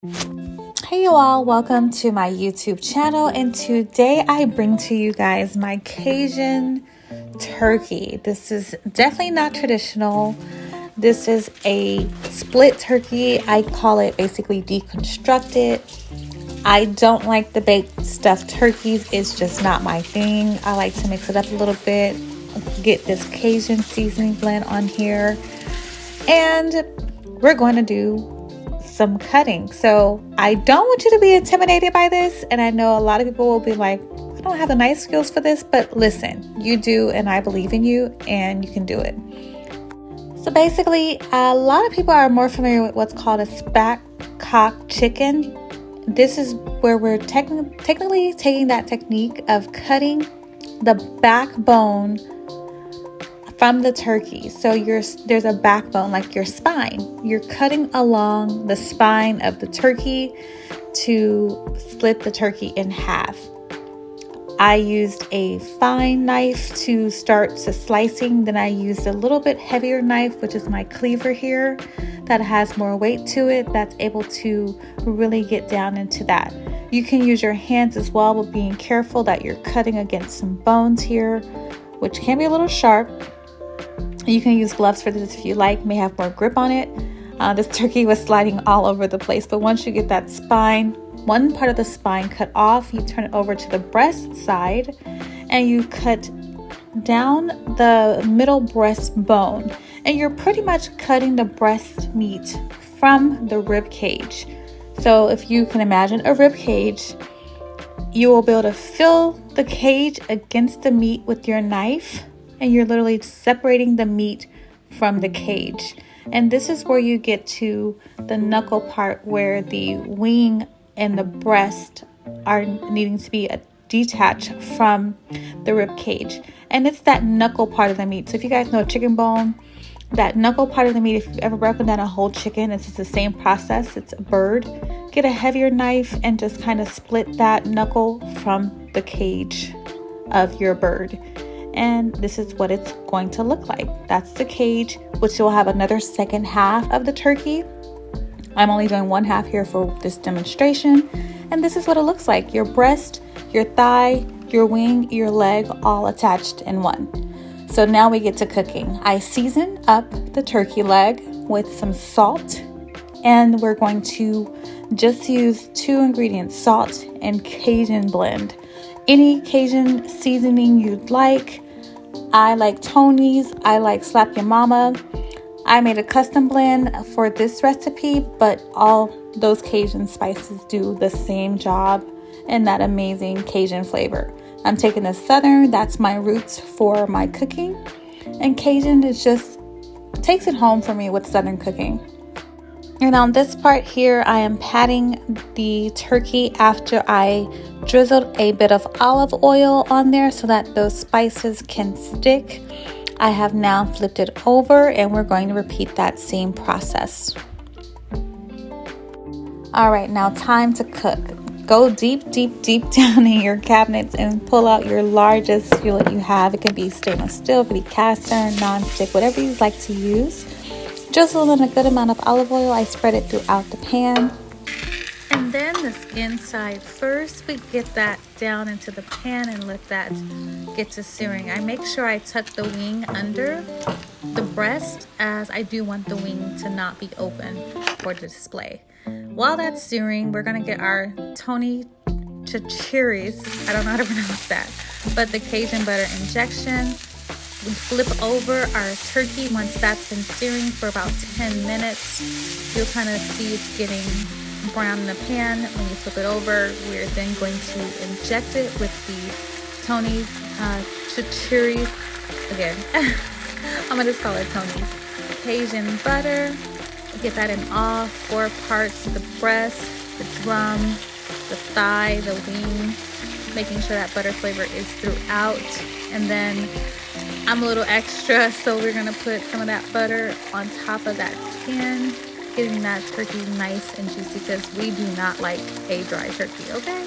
Hey you all, welcome to my YouTube channel, and today I bring to you guys my Cajun turkey. This is definitely not traditional. This is a split turkey. I call it basically deconstructed. I don't like the baked stuffed turkeys. It's just not my thing. I like to mix it up a little bit, get this Cajun seasoning blend on here, and we're going to do some cutting. So I don't want you to be intimidated by this, and I know a lot of people will be like, I don't have the knife skills for this, but listen, you do, and I believe in you, and you can do it. So basically, a lot of people are more familiar with what's called a spatchcock chicken. This is where we're technically taking that technique of cutting the backbone from the turkey. So there's a backbone, like your spine. You're cutting along the spine of the turkey to split the turkey in half. I used a fine knife to start to slicing. Then I used a little bit heavier knife, which is my cleaver here, that has more weight to it, that's able to really get down into that. You can use your hands as well, but being careful that you're cutting against some bones here, which can be a little sharp. You can use gloves for this if you like, may have more grip on it. This turkey was sliding all over the place, but once you get that spine, one part of the spine cut off, you turn it over to the breast side and you cut down the middle breast bone, and you're pretty much cutting the breast meat from the rib cage. So if you can imagine a rib cage, you will be able to fill the cage against the meat with your knife, and you're literally separating the meat from the cage. And this is where you get to the knuckle part, where the wing and the breast are needing to be detached from the rib cage. And it's that knuckle part of the meat. So if you guys know chicken bone, that knuckle part of the meat, if you've ever broken down a whole chicken, it's just the same process. It's a bird. Get a heavier knife and just kind of split that knuckle from the cage of your bird. And this is what it's going to look like. That's the cage, which will have another second half of the turkey. I'm only doing one half here for this demonstration. And this is what it looks like. Your breast, your thigh, your wing, your leg, all attached in one. So now we get to cooking. I season up the turkey leg with some salt, and we're going to just use two ingredients, salt and Cajun blend. Any Cajun seasoning you'd like. I like Tony's, I like Slap Your Mama. I made a custom blend for this recipe, but all those Cajun spices do the same job and that amazing Cajun flavor. I'm taking the Southern, that's my roots for my cooking, and Cajun is just takes it home for me with Southern cooking. And on this part here, I am patting the turkey after I drizzled a bit of olive oil on there so that those spices can stick. I have now flipped it over, and we're going to repeat that same process. All right, now time to cook. Go deep, deep, deep down in your cabinets and pull out your largest skillet you have. It can be stainless steel, it can be cast iron, non-stick, whatever you'd like to use. Drizzle in a good amount of olive oil. I spread it throughout the pan. And then the skin side first, we get that down into the pan and let that get to searing. I make sure I tuck the wing under the breast, as I do want the wing to not be open for the display. While that's searing, we're gonna get our Tony Chichiris, I don't know how to pronounce that, but the Cajun butter injection. We flip over our turkey once that's been searing for about 10 minutes. You'll kind of see it's getting brown in the pan. When you flip it over, we're then going to inject it with the Tony Chichiris. Again, I'm gonna just call it Tony's Cajun butter. Get that in all four parts: the breast, the drum, the thigh, the wing, making sure that butter flavor is throughout. And then I'm a little extra, so we're gonna put some of that butter on top of that skin, getting that turkey nice and juicy, because we do not like a dry turkey, okay?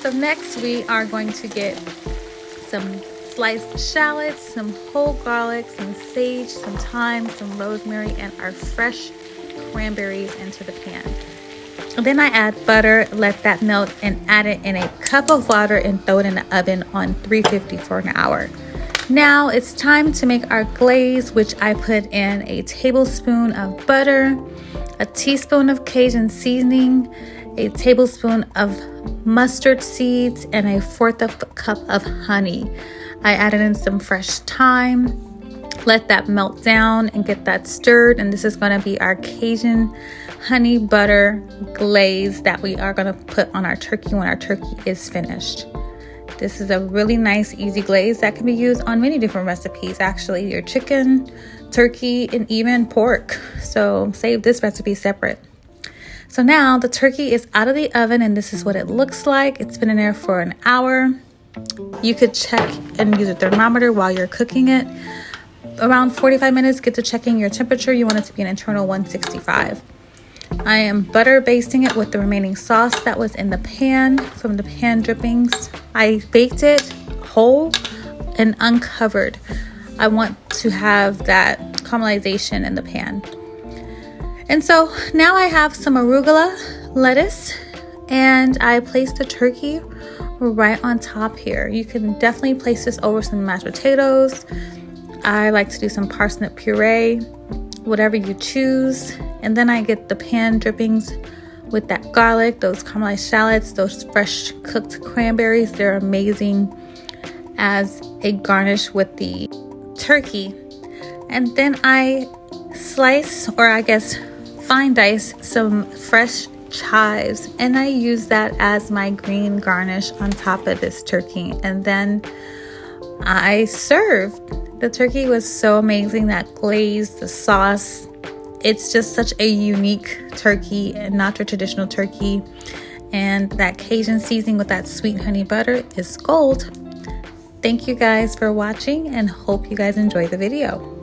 So next we are going to get some sliced shallots, some whole garlic, some sage, some thyme, some rosemary, and our fresh cranberries into the pan. Then I add butter, let that melt, and add it in a cup of water and throw it in the oven on 350 for an hour. Now it's time to make our glaze, which I put in a tablespoon of butter, a teaspoon of Cajun seasoning, a tablespoon of mustard seeds, and a fourth of a cup of honey. I added in some fresh thyme, let that melt down and get that stirred, and this is going to be our Cajun honey butter glaze that we are going to put on our turkey when our turkey is finished. This is a really nice, easy glaze that can be used on many different recipes, actually, your chicken, turkey, and even pork. So save this recipe separate. So now the turkey is out of the oven, and this is what it looks like. It's been in there for an hour. You could check and use a thermometer while you're cooking it. Around 45 minutes, get to checking your temperature. You want it to be an internal 165. I am butter basting it with the remaining sauce that was in the pan from the pan drippings. I baked it whole and uncovered. I want to have that caramelization in the pan. And so now I have some arugula lettuce, and I place the turkey right on top here. You can definitely place this over some mashed potatoes. I like to do some parsnip puree, whatever you choose. And then I get the pan drippings with that garlic, those caramelized shallots, those fresh cooked cranberries. They're amazing as a garnish with the turkey. And then I slice, or I guess fine dice, some fresh chives, and I use that as my green garnish on top of this turkey. And then I serve. The turkey was so amazing. That glaze, the sauce, it's just such a unique turkey and not your traditional turkey. And that Cajun seasoning with that sweet honey butter is gold. Thank you guys for watching, and hope you guys enjoy the video.